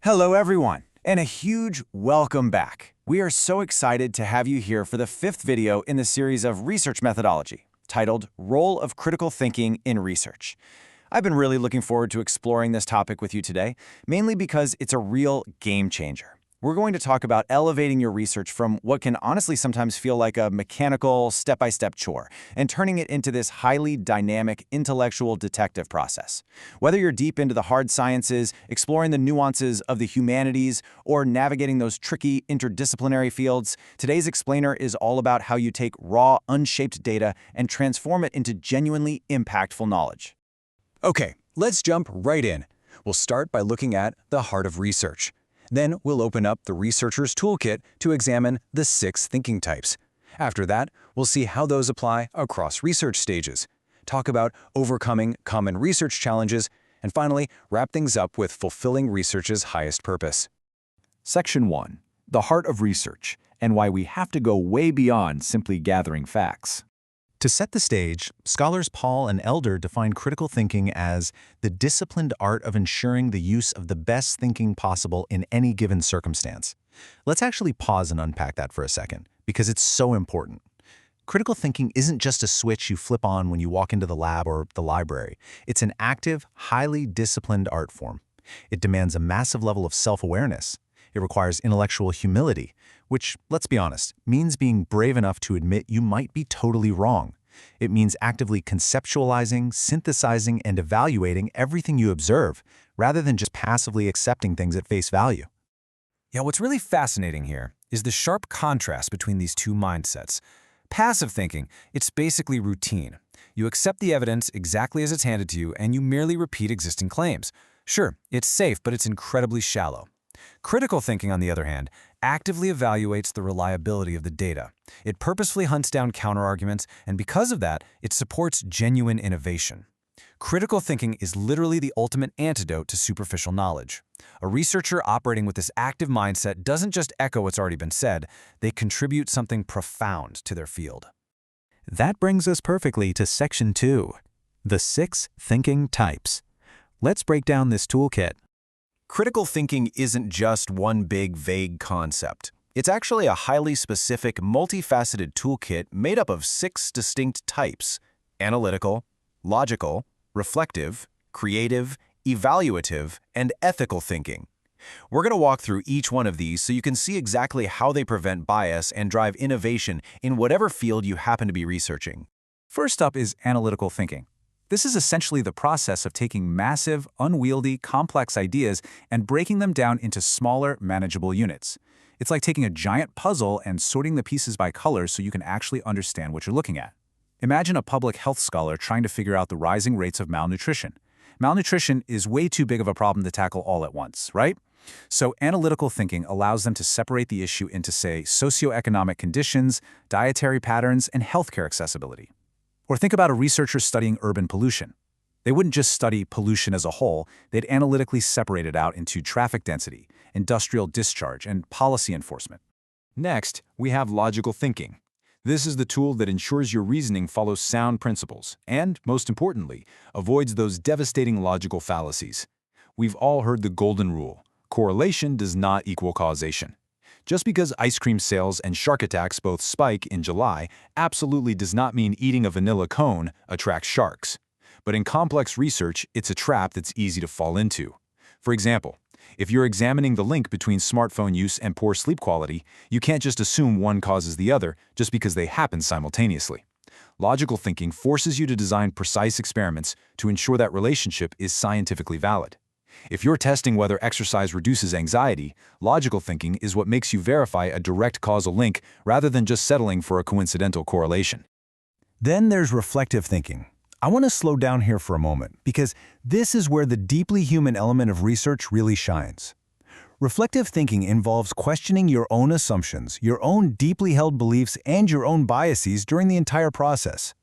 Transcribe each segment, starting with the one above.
Hello, everyone, and a huge welcome back. We are so excited to have you here for the fifth video in the series of research methodology, titled Role of Critical Thinking in Research. I've been really looking forward to exploring this topic with you today, mainly because it's a real game changer. We're going to talk about elevating your research from what can honestly sometimes feel like a mechanical, step-by-step chore, and turning it into this highly dynamic, intellectual detective process. Whether you're deep into the hard sciences, exploring the nuances of the humanities, or navigating those tricky interdisciplinary fields, today's explainer is all about how you take raw, unshaped data and transform it into genuinely impactful knowledge. Okay, let's jump right in. We'll start by looking at the heart of research. Then we'll open up the researcher's toolkit to examine the 6 thinking types. After that, we'll see how those apply across research stages, talk about overcoming common research challenges, and finally, wrap things up with fulfilling research's highest purpose. Section 1. The heart of research, and why we have to go way beyond simply gathering facts. To set the stage, scholars Paul and Elder define critical thinking as the disciplined art of ensuring the use of the best thinking possible in any given circumstance. Let's actually pause and unpack that for a second, because it's so important. Critical thinking isn't just a switch you flip on when you walk into the lab or the library. It's an active, highly disciplined art form. It demands a massive level of self-awareness. It requires intellectual humility, which, let's be honest, means being brave enough to admit you might be totally wrong. It means actively conceptualizing, synthesizing, and evaluating everything you observe, rather than just passively accepting things at face value. Yeah, what's really fascinating here is the sharp contrast between these two mindsets. Passive thinking, it's basically routine. You accept the evidence exactly as it's handed to you, and you merely repeat existing claims. Sure, it's safe, but it's incredibly shallow. Critical thinking, on the other hand, actively evaluates the reliability of the data. It purposefully hunts down counterarguments, and because of that, it supports genuine innovation. Critical thinking is literally the ultimate antidote to superficial knowledge. A researcher operating with this active mindset doesn't just echo what's already been said, they contribute something profound to their field. That brings us perfectly to Section 2, the 6 thinking types. Let's break down this toolkit. Critical thinking isn't just one big, vague concept. It's actually a highly specific, multifaceted toolkit made up of 6 distinct types: analytical, logical, reflective, creative, evaluative, and ethical thinking. We're going to walk through each one of these so you can see exactly how they prevent bias and drive innovation in whatever field you happen to be researching. First up is analytical thinking. This is essentially the process of taking massive, unwieldy, complex ideas and breaking them down into smaller, manageable units. It's like taking a giant puzzle and sorting the pieces by color so you can actually understand what you're looking at. Imagine a public health scholar trying to figure out the rising rates of malnutrition. Malnutrition is way too big of a problem to tackle all at once, right? So analytical thinking allows them to separate the issue into, say, socioeconomic conditions, dietary patterns, and healthcare accessibility. Or think about a researcher studying urban pollution. They wouldn't just study pollution as a whole, they'd analytically separate it out into traffic density, industrial discharge, and policy enforcement. Next, we have logical thinking. This is the tool that ensures your reasoning follows sound principles and, most importantly, avoids those devastating logical fallacies. We've all heard the golden rule: correlation does not equal causation. Just because ice cream sales and shark attacks both spike in July absolutely does not mean eating a vanilla cone attracts sharks. But in complex research, it's a trap that's easy to fall into. For example, if you're examining the link between smartphone use and poor sleep quality, you can't just assume one causes the other just because they happen simultaneously. Logical thinking forces you to design precise experiments to ensure that relationship is scientifically valid. If you're testing whether exercise reduces anxiety, logical thinking is what makes you verify a direct causal link rather than just settling for a coincidental correlation. Then there's reflective thinking. I want to slow down here for a moment, because this is where the deeply human element of research really shines. Reflective thinking involves questioning your own assumptions, your own deeply held beliefs, and your own biases during the entire process.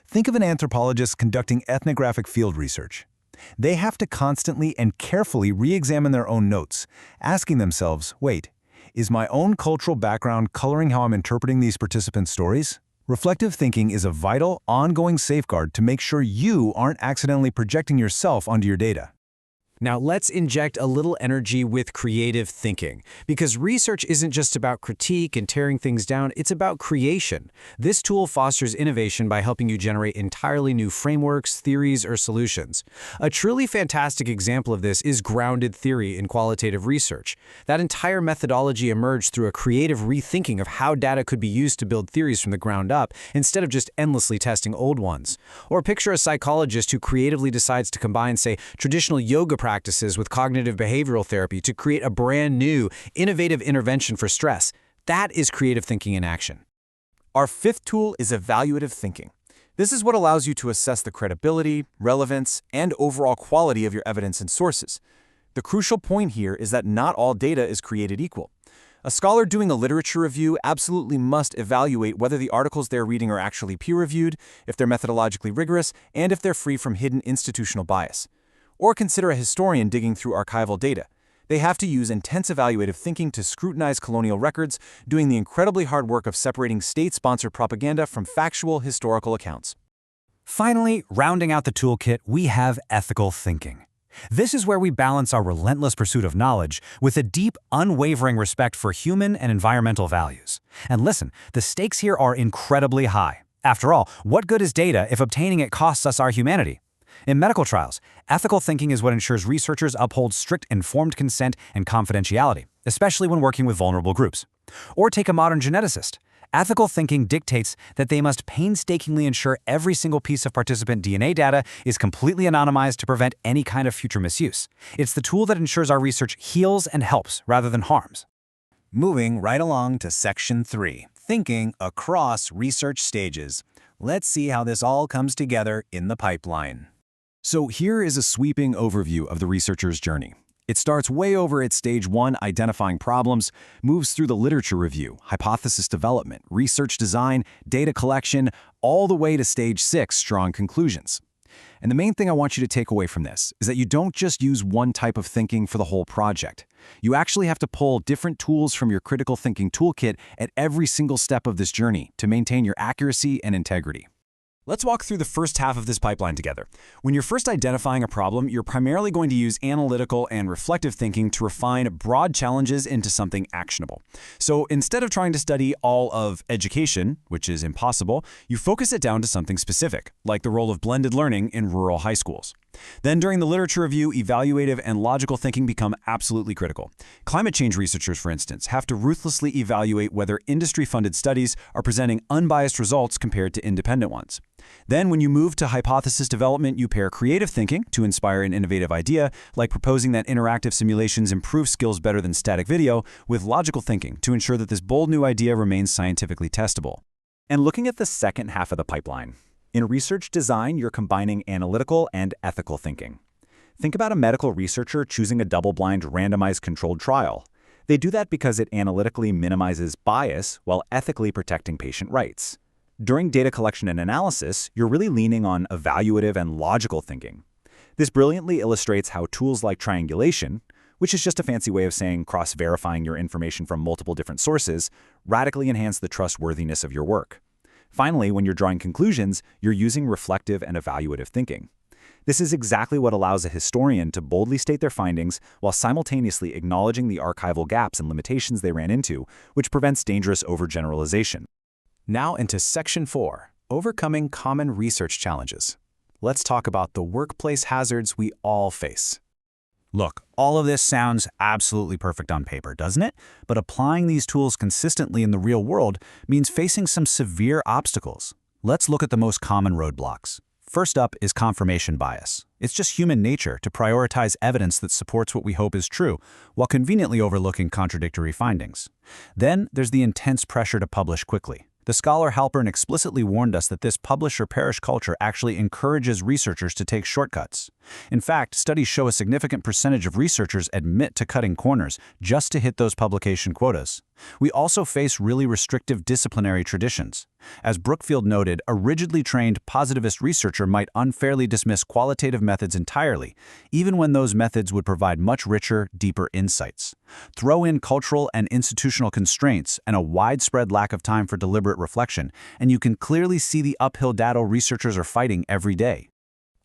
Think of an anthropologist conducting ethnographic field research. They have to constantly and carefully re-examine their own notes, asking themselves, wait, is my own cultural background coloring how I'm interpreting these participants' stories? Reflective thinking is a vital, ongoing safeguard to make sure you aren't accidentally projecting yourself onto your data. Now let's inject a little energy with creative thinking, because research isn't just about critique and tearing things down, it's about creation. This tool fosters innovation by helping you generate entirely new frameworks, theories, or solutions. A truly fantastic example of this is grounded theory in qualitative research. That entire methodology emerged through a creative rethinking of how data could be used to build theories from the ground up, instead of just endlessly testing old ones. Or picture a psychologist who creatively decides to combine, say, traditional yoga practices with cognitive behavioral therapy to create a brand new, innovative intervention for stress. That is creative thinking in action. Our fifth tool is evaluative thinking. This is what allows you to assess the credibility, relevance, and overall quality of your evidence and sources. The crucial point here is that not all data is created equal. A scholar doing a literature review absolutely must evaluate whether the articles they're reading are actually peer-reviewed, if they're methodologically rigorous, and if they're free from hidden institutional bias. Or consider a historian digging through archival data. They have to use intense evaluative thinking to scrutinize colonial records, doing the incredibly hard work of separating state-sponsored propaganda from factual historical accounts. Finally, rounding out the toolkit, we have ethical thinking. This is where we balance our relentless pursuit of knowledge with a deep, unwavering respect for human and environmental values. And listen, the stakes here are incredibly high. After all, what good is data if obtaining it costs us our humanity? In medical trials, ethical thinking is what ensures researchers uphold strict informed consent and confidentiality, especially when working with vulnerable groups. Or take a modern geneticist. Ethical thinking dictates that they must painstakingly ensure every single piece of participant DNA data is completely anonymized to prevent any kind of future misuse. It's the tool that ensures our research heals and helps rather than harms. Moving right along to Section 3, Thinking Across Research Stages. Let's see how this all comes together in the pipeline. So here is a sweeping overview of the researcher's journey. It starts way over at stage 1, identifying problems, moves through the literature review, hypothesis development, research design, data collection, all the way to stage 6, strong conclusions. And the main thing I want you to take away from this is that you don't just use one type of thinking for the whole project. You actually have to pull different tools from your critical thinking toolkit at every single step of this journey to maintain your accuracy and integrity. Let's walk through the first half of this pipeline together. When you're first identifying a problem, you're primarily going to use analytical and reflective thinking to refine broad challenges into something actionable. So instead of trying to study all of education, which is impossible, you focus it down to something specific, like the role of blended learning in rural high schools. Then during the literature review, evaluative and logical thinking become absolutely critical. Climate change researchers, for instance, have to ruthlessly evaluate whether industry-funded studies are presenting unbiased results compared to independent ones. Then when you move to hypothesis development, you pair creative thinking to inspire an innovative idea, like proposing that interactive simulations improve skills better than static video, with logical thinking to ensure that this bold new idea remains scientifically testable. And looking at the second half of the pipeline, in research design, you're combining analytical and ethical thinking. Think about a medical researcher choosing a double-blind randomized controlled trial. They do that because it analytically minimizes bias while ethically protecting patient rights. During data collection and analysis, you're really leaning on evaluative and logical thinking. This brilliantly illustrates how tools like triangulation, which is just a fancy way of saying cross-verifying your information from multiple different sources, radically enhance the trustworthiness of your work. Finally, when you're drawing conclusions, you're using reflective and evaluative thinking. This is exactly what allows a historian to boldly state their findings while simultaneously acknowledging the archival gaps and limitations they ran into, which prevents dangerous overgeneralization. Now into Section 4, Overcoming Common Research Challenges. Let's talk about the workplace hazards we all face. Look, all of this sounds absolutely perfect on paper, doesn't it? But applying these tools consistently in the real world means facing some severe obstacles. Let's look at the most common roadblocks. First up is confirmation bias. It's just human nature to prioritize evidence that supports what we hope is true, while conveniently overlooking contradictory findings. Then there's the intense pressure to publish quickly. The scholar Halpern explicitly warned us that this publish or perish culture actually encourages researchers to take shortcuts. In fact, studies show a significant percentage of researchers admit to cutting corners just to hit those publication quotas. We also face really restrictive disciplinary traditions. As Brookfield noted, a rigidly trained positivist researcher might unfairly dismiss qualitative methods entirely, even when those methods would provide much richer, deeper insights. Throw in cultural and institutional constraints and a widespread lack of time for deliberate reflection, and you can clearly see the uphill battle researchers are fighting every day.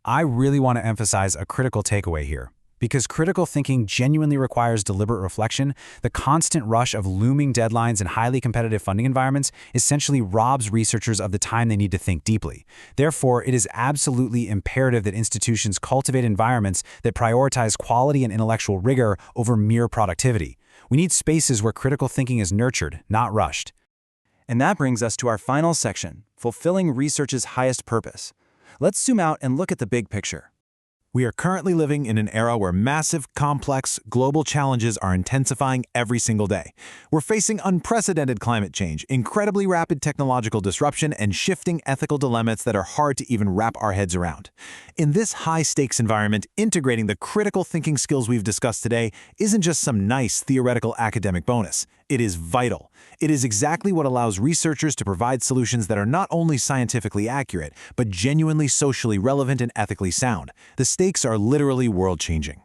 I really want to emphasize a critical takeaway here. Because critical thinking genuinely requires deliberate reflection, the constant rush of looming deadlines and highly competitive funding environments essentially robs researchers of the time they need to think deeply. Therefore, it is absolutely imperative that institutions cultivate environments that prioritize quality and intellectual rigor over mere productivity. We need spaces where critical thinking is nurtured, not rushed. And that brings us to our final section, fulfilling research's highest purpose. Let's zoom out and look at the big picture. We are currently living in an era where massive, complex, global challenges are intensifying every single day. We're facing unprecedented climate change, incredibly rapid technological disruption, and shifting ethical dilemmas that are hard to even wrap our heads around. In this high-stakes environment, integrating the critical thinking skills we've discussed today isn't just some nice theoretical academic bonus. It is vital. It is exactly what allows researchers to provide solutions that are not only scientifically accurate, but genuinely socially relevant and ethically sound. The stakes are literally world-changing.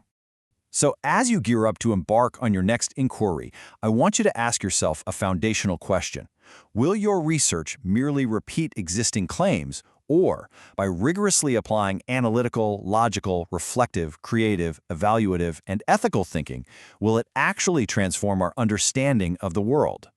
So as you gear up to embark on your next inquiry, I want you to ask yourself a foundational question. Will your research merely repeat existing claims, or, by rigorously applying analytical, logical, reflective, creative, evaluative, and ethical thinking, will it actually transform our understanding of the world?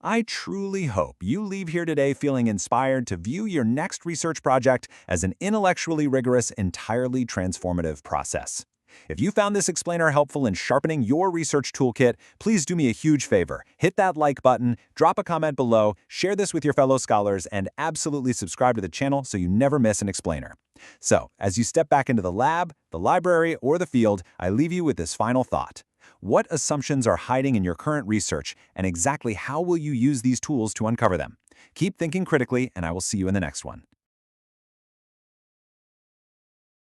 I truly hope you leave here today feeling inspired to view your next research project as an intellectually rigorous, entirely transformative process. If you found this explainer helpful in sharpening your research toolkit, please do me a huge favor. Hit that like button, drop a comment below, share this with your fellow scholars, and absolutely subscribe to the channel so you never miss an explainer. So, as you step back into the lab, the library, or the field, I leave you with this final thought. What assumptions are hiding in your current research, and exactly how will you use these tools to uncover them? Keep thinking critically, and I will see you in the next one.